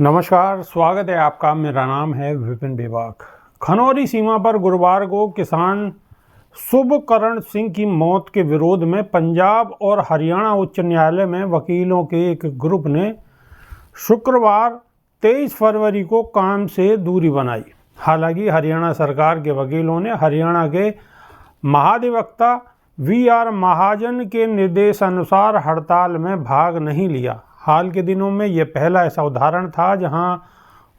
नमस्कार, स्वागत है आपका। मेरा नाम है विपिन बेबाक। खनौरी सीमा पर गुरुवार को किसान शुभकरण सिंह की मौत के विरोध में पंजाब और हरियाणा उच्च न्यायालय में वकीलों के एक ग्रुप ने शुक्रवार 23 फरवरी को काम से दूरी बनाई। हालांकि हरियाणा सरकार के वकीलों ने हरियाणा के महाधिवक्ता VR महाजन के निर्देशानुसार हड़ताल में भाग नहीं लिया। हाल के दिनों में यह पहला ऐसा उदाहरण था जहां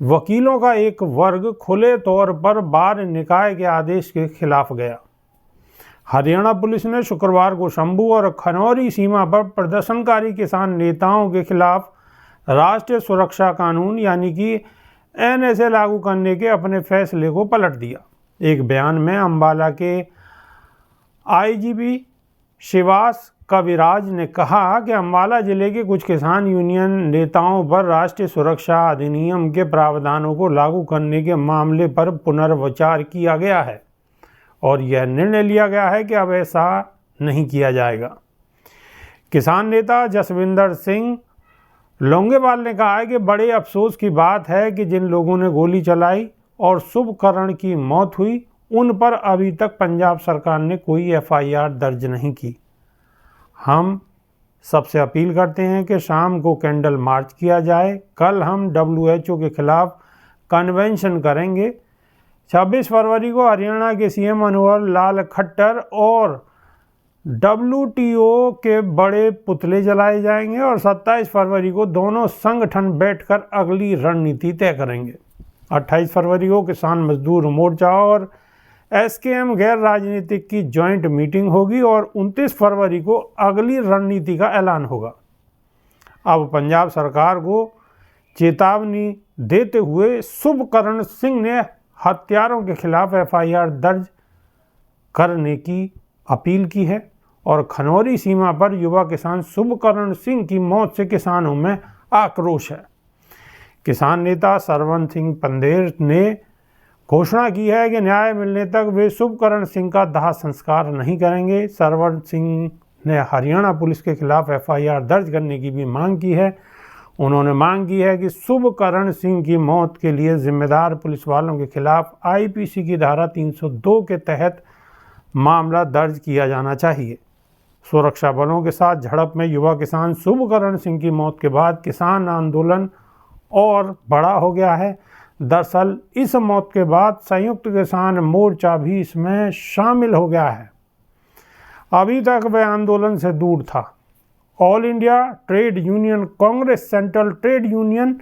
वकीलों का एक वर्ग खुले तौर पर बार निकाय के आदेश के खिलाफ गया। हरियाणा पुलिस ने शुक्रवार को शंभू और खनौरी सीमा पर प्रदर्शनकारी किसान नेताओं के खिलाफ राष्ट्रीय सुरक्षा कानून यानी कि NSA लागू करने के अपने फैसले को पलट दिया। एक बयान में अंबाला के IGP शिवास कविराज ने कहा कि अंबाला जिले के कुछ किसान यूनियन नेताओं पर राष्ट्रीय सुरक्षा अधिनियम के प्रावधानों को लागू करने के मामले पर पुनर्विचार किया गया है और यह निर्णय लिया गया है कि अब ऐसा नहीं किया जाएगा। किसान नेता जसविंदर सिंह लोंगेवाल ने कहा है कि बड़े अफसोस की बात है कि जिन लोगों ने गोली चलाई और शुभकरण की मौत हुई उन पर अभी तक पंजाब सरकार ने कोई FIR दर्ज नहीं की। हम सबसे अपील करते हैं कि शाम को कैंडल मार्च किया जाए। कल हम WHO के खिलाफ कन्वेंशन करेंगे। 26 फरवरी को हरियाणा के CM मनोहर लाल खट्टर और WTO के बड़े पुतले जलाए जाएंगे और 27 फरवरी को दोनों संगठन बैठकर अगली रणनीति तय करेंगे। 28 फरवरी को किसान मजदूर मोर्चा और SKM गैर राजनीतिक की जॉइंट मीटिंग होगी और 29 फरवरी को अगली रणनीति का ऐलान होगा। अब पंजाब सरकार को चेतावनी देते हुए शुभकरण सिंह ने हत्यारों के खिलाफ FIR दर्ज करने की अपील की है और खनौरी सीमा पर युवा किसान शुभकरण सिंह की मौत से किसानों में आक्रोश है। किसान नेता सरवन सिंह पंदेर ने घोषणा की है कि न्याय मिलने तक वे शुभकरण सिंह का दाह संस्कार नहीं करेंगे। सरवन सिंह ने हरियाणा पुलिस के खिलाफ FIR दर्ज करने की भी मांग की है। उन्होंने मांग की है कि शुभकरण सिंह की मौत के लिए जिम्मेदार पुलिस वालों के खिलाफ IPC की धारा 302 के तहत मामला दर्ज किया जाना चाहिए। सुरक्षा बलों के साथ झड़प में युवा किसान शुभकरण सिंह की मौत के बाद किसान आंदोलन और बड़ा हो गया है। दरअसल इस मौत के बाद संयुक्त किसान मोर्चा भी इसमें शामिल हो गया है। अभी तक वह आंदोलन से दूर था। All India trade union Congress, central trade union,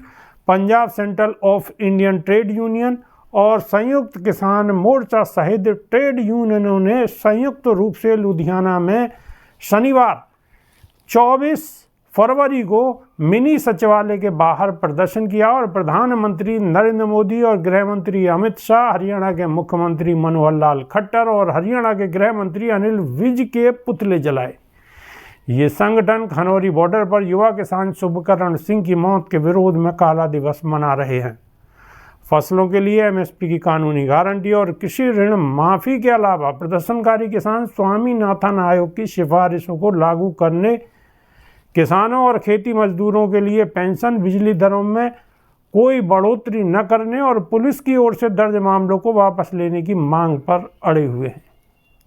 Punjab central of Indian trade union और संयुक्त किसान मोर्चा सहित ट्रेड यूनियनों ने संयुक्त रूप से लुधियाना में शनिवार 24 फरवरी को मिनी सचिवालय के बाहर प्रदर्शन किया और प्रधानमंत्री नरेंद्र मोदी और गृह मंत्री अमित शाह, हरियाणा के मुख्यमंत्री मनोहर लाल खट्टर और हरियाणा के गृह मंत्री अनिल विज के पुतले जलाए। ये संगठन खनौरी बॉर्डर पर युवा किसान शुभकरण सिंह की मौत के विरोध में काला दिवस मना रहे हैं। फसलों के लिए MSP की कानूनी गारंटी और कृषि ऋण माफी के अलावा प्रदर्शनकारी किसान स्वामीनाथन आयोग की सिफारिशों को लागू करने, किसानों और खेती मजदूरों के लिए पेंशन, बिजली दरों में कोई बढ़ोतरी न करने और पुलिस की ओर से दर्ज मामलों को वापस लेने की मांग पर अड़े हुए हैं।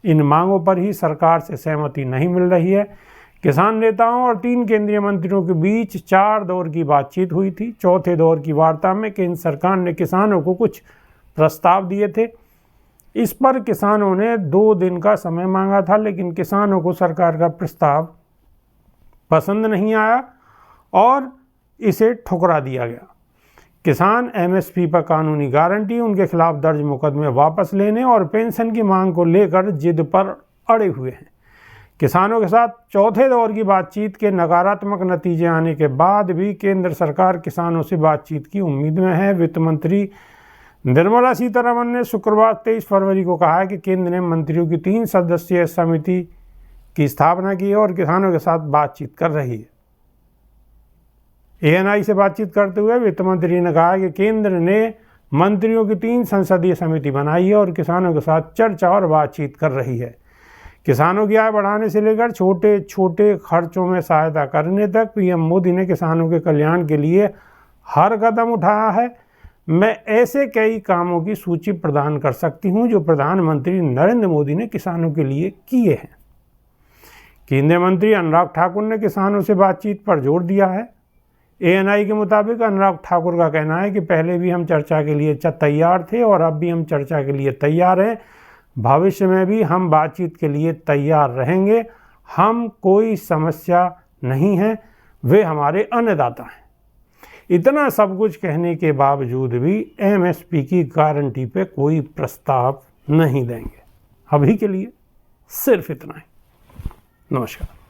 इन मांगों पर ही सरकार से सहमति नहीं मिल रही है। किसान नेताओं और 3 केंद्रीय मंत्रियों के बीच 4 दौर की बातचीत हुई थी। चौथे दौर की वार्ता में केंद्र सरकार ने किसानों को कुछ प्रस्ताव दिए थे। इस पर किसानों ने 2 दिन का समय मांगा था, लेकिन किसानों को सरकार का प्रस्ताव पसंद नहीं आया और इसे ठुकरा दिया गया। किसान MSP पर कानूनी गारंटी, उनके खिलाफ दर्ज मुकदमे वापस लेने और पेंशन की मांग को लेकर जिद पर अड़े हुए हैं। किसानों के साथ चौथे दौर की बातचीत के नकारात्मक नतीजे आने के बाद भी केंद्र सरकार किसानों से बातचीत की उम्मीद में है। वित्त मंत्री निर्मला सीतारमण ने शुक्रवार 23 फरवरी को कहा है कि केंद्र ने मंत्रियों की 3 सदस्यीय समिति की स्थापना की है और किसानों के साथ बातचीत कर रही है। ANI से बातचीत करते हुए वित्त मंत्री ने कहा कि केंद्र ने मंत्रियों की 3 संसदीय समिति बनाई है और किसानों के साथ चर्चा और बातचीत कर रही है। किसानों की आय बढ़ाने से लेकर छोटे छोटे खर्चों में सहायता करने तक PM मोदी ने किसानों के कल्याण के लिए हर कदम उठाया है। मैं ऐसे कई कामों की सूची प्रदान कर सकती हूं जो प्रधानमंत्री नरेंद्र मोदी ने किसानों के लिए किए हैं। केंद्रीय मंत्री अनुराग ठाकुर ने किसानों से बातचीत पर जोर दिया है। ANI के मुताबिक अनुराग ठाकुर का कहना है कि पहले भी हम चर्चा के लिए तैयार थे और अब भी हम चर्चा के लिए तैयार हैं। भविष्य में भी हम बातचीत के लिए तैयार रहेंगे। हम कोई समस्या नहीं है, वे हमारे अन्नदाता हैं। इतना सब कुछ कहने के बावजूद भी MSP की गारंटी पे कोई प्रस्ताव नहीं देंगे। अभी के लिए सिर्फ इतना ही। नमस्कार।